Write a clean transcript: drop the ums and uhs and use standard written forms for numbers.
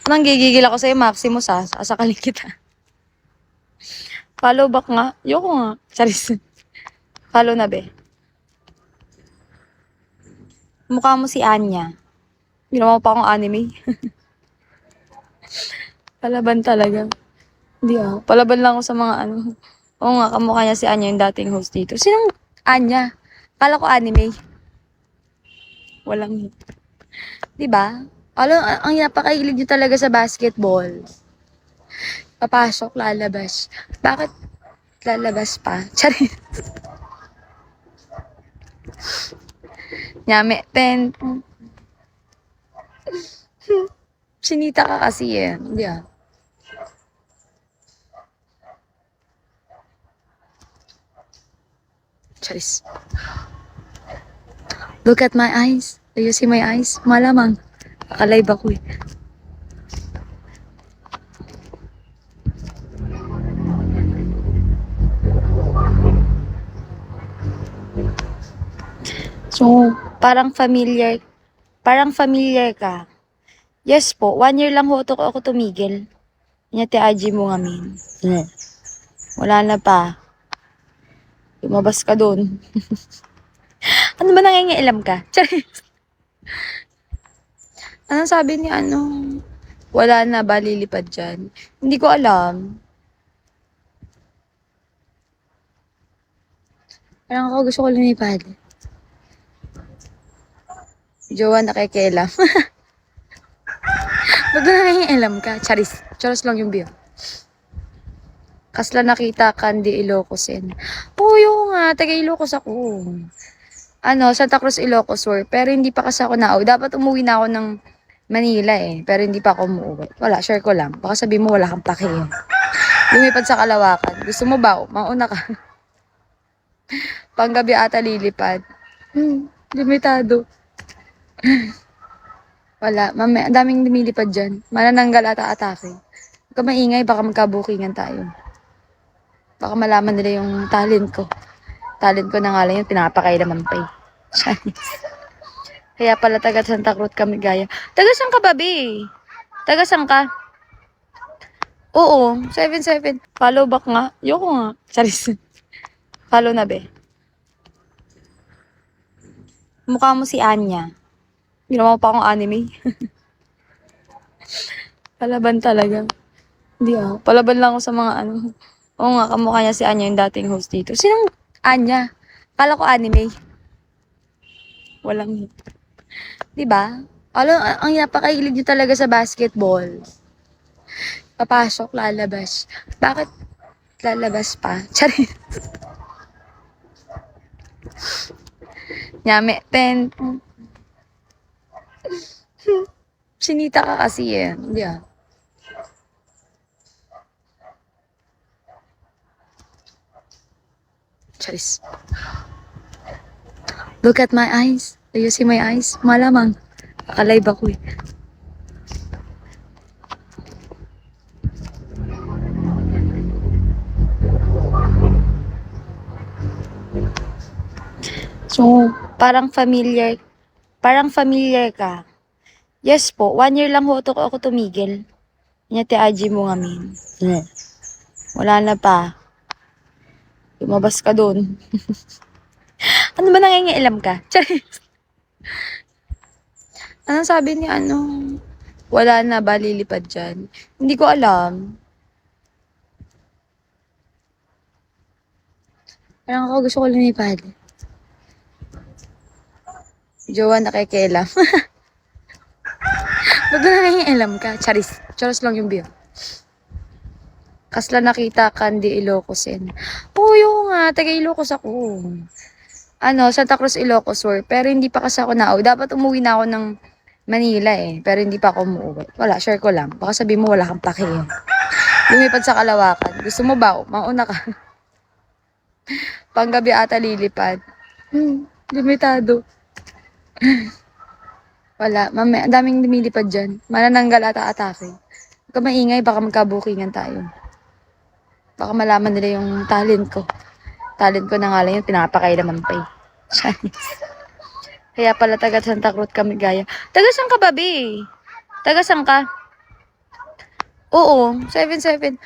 Nang gigigil ako sa'yo, Maximus ha. Sasakalin kita. Follow back nga. Yoko nga. Charis. Follow na be. Mukha mo si Anya. Ginawa mo pa akong anime. Palaban talaga. Hindi Palaban lang ako sa mga ano. Oo nga, kamukha niya si Anya, yung dating host dito. Sinong Anya? Kala ko anime. Walang. Diba? Alam, ang napakahilig niyo talaga sa basketball. Papasok, lalabas. Bakit lalabas pa? Charit. Nyame, Sinita ka kasi eh. Hindi Charis. Look at my eyes. Do you see my eyes? Malamang. Nakalive ako eh. So, parang familiar ka. Yes po, 1 year lang ho ako tumigil. Inya Aji mo ngamin. Wala na pa. Lumabas ka doon. Ano ba nangingialam ka? Charis. Anong sabi ni wala na ba lilipad dyan? Hindi ko alam. Parang ako gusto ko lumipad. Jowa nakikialam. Ba't ba nangingialam ka? Charis. Charis lang yung beer. Kasla nakita kandi Ilocosin. Oo, yung nga. Taga Ilocos ako. Santa Cruz, Ilocos Sur. Pero hindi pa kasi ako nauwi. Dapat umuwi na ako ng Manila eh. Pero hindi pa ako umuwi. Wala, share ko lang. Baka sabihin mo wala kang pake. Lumipad sa Kalawakan. Gusto mo ba? Mauna ka. Panggabi ata lilipad. Limitado. Wala. Ang daming lumilipad dyan. Manananggal ata atake. Huwag ka maingay. Baka magkabukingan tayo. Baka malaman nila yung talent ko. Talent ko na nga lang yung pinapakailaman pa eh. Kaya pala taga Santa Cruz kami gaya. Taga saan ka ba, be? Taga saan ka? Oo, 7-7. Follow back nga. Yoko nga. Charis. Follow na be. Mukha mo si Anya. Ginawa mo pa akong anime. Palaban talaga. Hindi Palaban lang ako sa mga ano. Oo nga, kamukha niya si Anya, yung dating host dito. Sinong Anya? Kala ko anime. Walang. Diba? Alam, ang napakahilig niyo talaga sa basketball. Papasok, lalabas. Bakit lalabas pa? Charit. Nyame, Sinita ka kasi eh. Hindi Charis. Look at my eyes. Do you see my eyes? Malamang. Nakalive ako eh. So, parang familiar ka. Yes po, 1 year lang ho ako tumigil. Inya Aji mo ngamin. Wala na pa. Lumabas ka doon. Ano ba nangingialam ka? Charis. Anong sabi ni wala na ba lilipad dyan? Hindi ko alam. Parang ako gusto ko lumipad. Jowa nakikialam. Ba't ba nangingialam ka? Charis. Charis lang yung beer. Kasla nakita kandi Ilocosin. Oo, yung nga. Taga Ilocos ako. Santa Cruz, Ilocos Sur. Pero hindi pa kasi ako nauwi. Dapat umuwi na ako ng Manila eh. Pero hindi pa ako umuwi. Wala, share ko lang. Baka sabihin mo wala kang pake. Lumipad sa Kalawakan. Gusto mo ba? Mauna ka. Panggabi ata lilipad. Limitado. Wala. Ang daming lumilipad dyan. Manananggal ata atake. Huwag ka maingay. Baka magkabukingan tayo. Baka malaman nila yung talent ko. Talent ko na nga lang yung pinapakailaman pa eh. Kaya pala taga Santa Cruz kami gaya. Taga saan ka ba, be? Taga saan ka? Oo, 7-7.